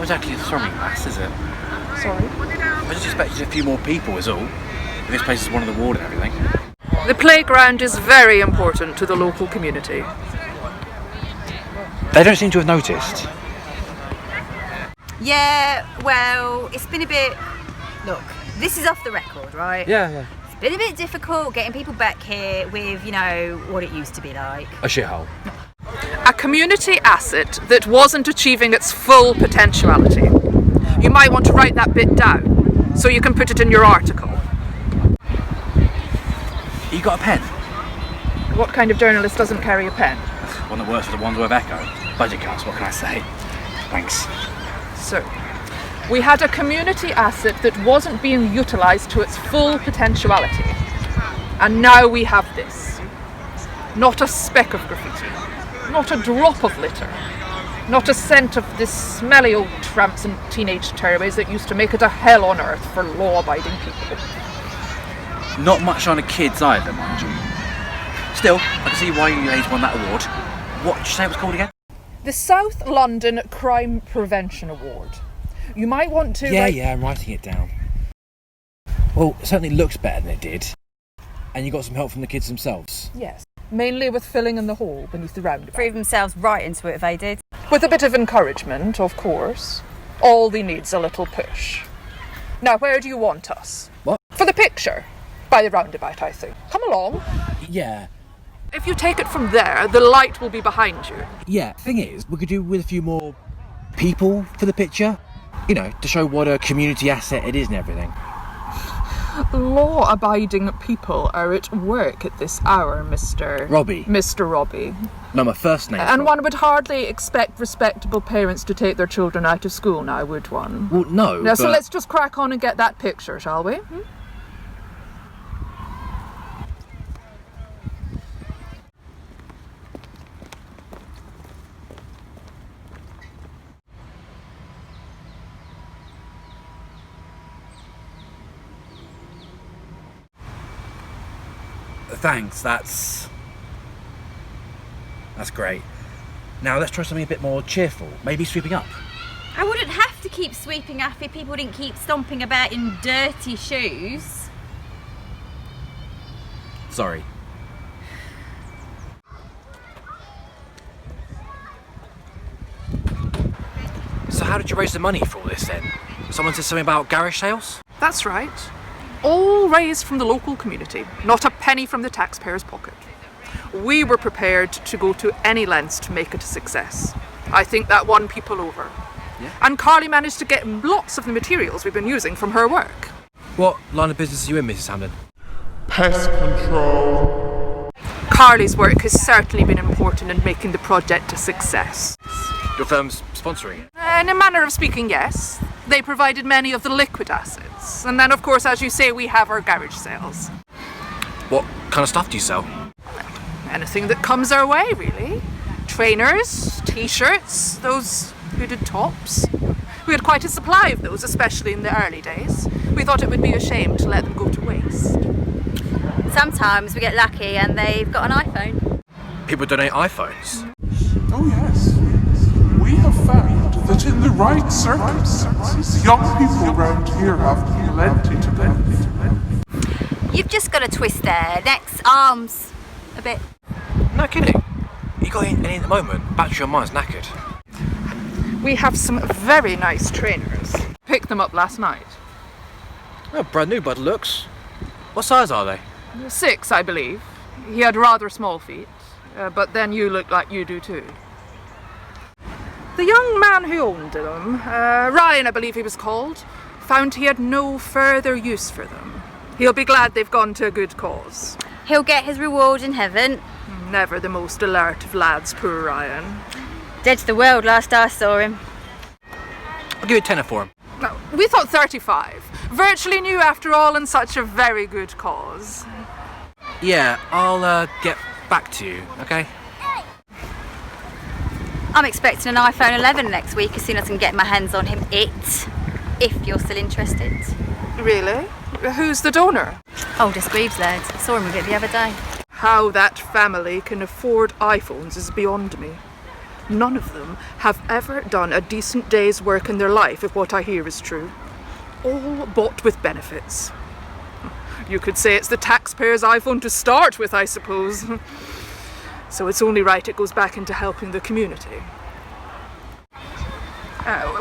exactly a thronging mass, is it? Sorry? I just expected a few more people is all. This place is one of the ward and everything. The playground is very important to the local community. They don't seem to have noticed. Yeah, well, it's been a bit... Look, this is off the record, right? Yeah. It's been a bit difficult getting people back here with, what it used to be like. A shithole. A community asset that wasn't achieving its full potentiality. You might want to write that bit down so you can put it in your article. You got a pen? What kind of journalist doesn't carry a pen? One that works for the Wandsworth Echo. Budget cuts, what can I say? Thanks. So, we had a community asset that wasn't being utilised to its full potentiality. And now we have this. Not a speck of graffiti. Not a drop of litter. Not a scent of the smelly old tramps and teenage turbays that used to make it a hell on earth for law-abiding people. Not much on the kids either, mind you. Still, I can see why you ladies won that award. What did you say it was called again? The South London Crime Prevention Award. You might want to... Yeah, I'm writing it down. Well, it certainly looks better than it did. And you got some help from the kids themselves. Yes, mainly with filling in the hole beneath the roundabout. Prove themselves right into it if they did. With a bit of encouragement, of course. All they need's a little push. Now, where do you want us? What? For the picture. By the roundabout, I think. Come along. Yeah. If you take it from there, the light will be behind you. Yeah, thing is, we could do with a few more people for the picture. To show what a community asset it is and everything. Law-abiding people are at work at this hour, Mr. Robbie. Mr. Robbie. No, my first name. And one would hardly expect respectable parents to take their children out of school now, would one? Well, no, Now, so let's just crack on and get that picture, shall we? Thanks, that's great. Now let's try something a bit more cheerful. Maybe sweeping up. I wouldn't have to keep sweeping up if people didn't keep stomping about in dirty shoes. Sorry. So how did you raise the money for all this then? Someone said something about garage sales? That's right. All raised from the local community, not a penny from the taxpayer's pocket. We were prepared to go to any lengths to make it a success. I think that won people over. Yeah. And Carly managed to get lots of the materials we've been using from her work. What line of business are you in, Mrs. Hamden? Pest control. Carly's work has certainly been important in making the project a success. Your firm's sponsoring it? In a manner of speaking, yes. They provided many of the liquid assets. And then, of course, as you say, we have our garage sales. What kind of stuff do you sell? Anything that comes our way, really. Trainers, t-shirts, those hooded tops. We had quite a supply of those, especially in the early days. We thought it would be a shame to let them go to waste. Sometimes we get lucky and they've got an iPhone. People donate iPhones. Oh yes. We have found that in the right circumstances, young people around here have plenty to lend. You've just got to twist their necks, arms, a bit. No kidding. You got any at the moment? Battery on mine's knackered. We have some very nice trainers. Picked them up last night. Oh, brand new by the looks. What size are they? 6, I believe. He had rather small feet, but then you look like you do too. The young man who owned them, Ryan I believe he was called, found he had no further use for them. He'll be glad they've gone to a good cause. He'll get his reward in heaven. Never the most alert of lads, poor Ryan. Dead to the world last I saw him. I'll give you a tenner for him. No, we thought 35. Virtually new after all, and such a very good cause. Yeah, I'll get back to you, okay? I'm expecting an iPhone 11 next week as soon as I can get my hands on him. If you're still interested. Really? Who's the donor? Oldest Greaves lad. I saw him with it the other day. How that family can afford iPhones is beyond me. None of them have ever done a decent day's work in their life, if what I hear is true. All bought with benefits. You could say it's the taxpayers' iPhone to start with, I suppose. So it's only right it goes back into helping the community.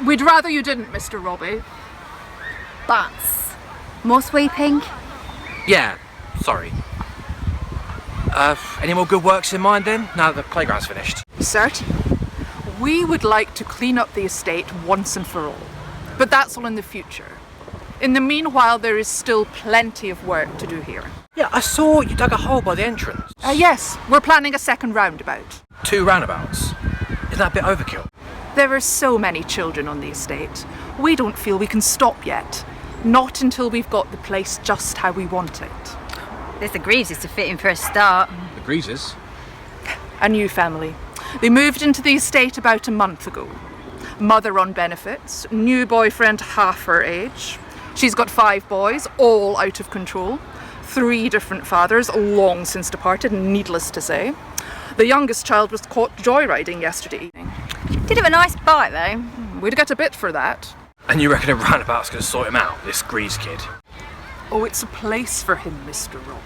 We'd rather you didn't, Mr. Robbie. But more sweeping? Yeah, sorry. Any more good works in mind then, now that the playground's finished? Certainly. We would like to clean up the estate once and for all. But that's all in the future. In the meanwhile, there is still plenty of work to do here. Yeah, I saw you dug a hole by the entrance. Yes, we're planning a second roundabout. 2 roundabouts. Isn't that a bit overkill? There are so many children on the estate. We don't feel we can stop yet. Not until we've got the place just how we want it. There's the Greaves to fit in for a start. The Greases? A new family. They moved into the estate about a month ago. Mother on benefits, new boyfriend half her age. She's got 5 boys, all out of control. 3 different fathers, long since departed, needless to say. The youngest child was caught joyriding yesterday evening. Did have a nice bite though. We'd get a bit for that. And you reckon a roundabout's going to sort him out, this Grease kid? Oh, it's a place for him, Mr. Robbie.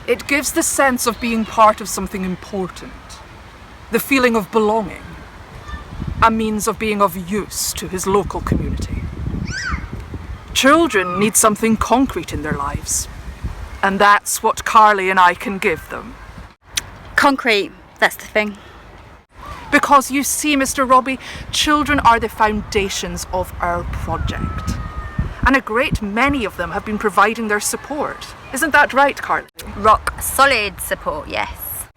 It gives the sense of being part of something important. The feeling of belonging. A means of being of use to his local community. Children need something concrete in their lives. And that's what Carly and I can give them. Concrete, that's the thing. Because you see, Mr. Robbie, children are the foundations of our project. And a great many of them have been providing their support. Isn't that right, Carly? Rock solid support, yes.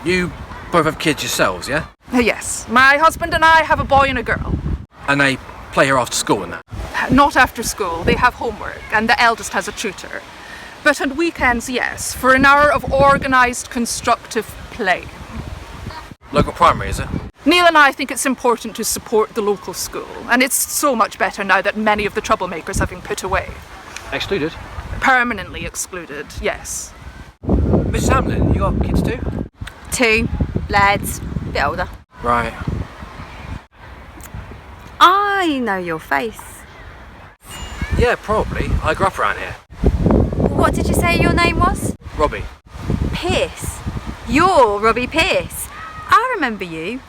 You both have kids yourselves, yeah? Yes. My husband and I have a boy and a girl. And they play here after school and that? Not after school. They have homework, and the eldest has a tutor. But on weekends, yes, for an hour of organised, constructive play. Local primary, is it? Neil and I think it's important to support the local school, and it's so much better now that many of the troublemakers have been put away. Excluded? Permanently excluded, yes. Mrs. Hamlin, you got kids too? 2 lads, a bit older. Right. I know your face. Yeah, probably. I grew up around here. What did you say your name was? Robbie. Pierce. You're Robbie Pierce. I remember you.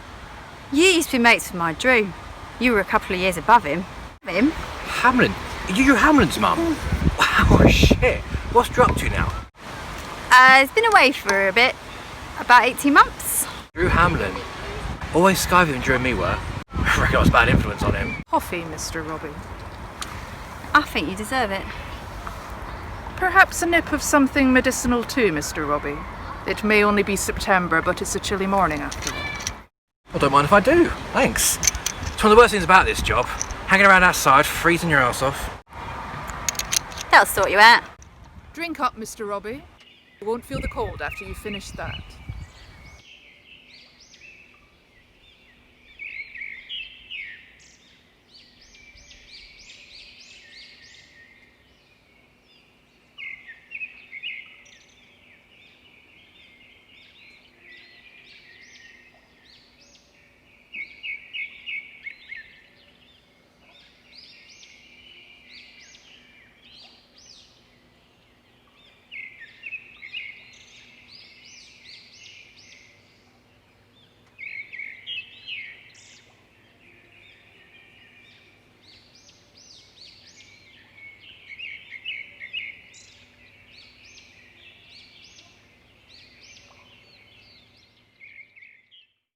You used to be mates with my Drew. You were a couple of years above him. Hamlin? You're Hamlin's mum? Wow, shit. What's Drew up to now? He's been away for a bit. About 18 months. Drew Hamlin. Always skiving during me work. I reckon I was a bad influence on him. Coffee, Mr. Robbie. I think you deserve it. Perhaps a nip of something medicinal too, Mr. Robbie. It may only be September, but it's a chilly morning after all. I don't mind if I do. Thanks. It's one of the worst things about this job. Hanging around outside, freezing your ass off. That'll sort you out. Drink up, Mr. Robbie. You won't feel the cold after you've finished that.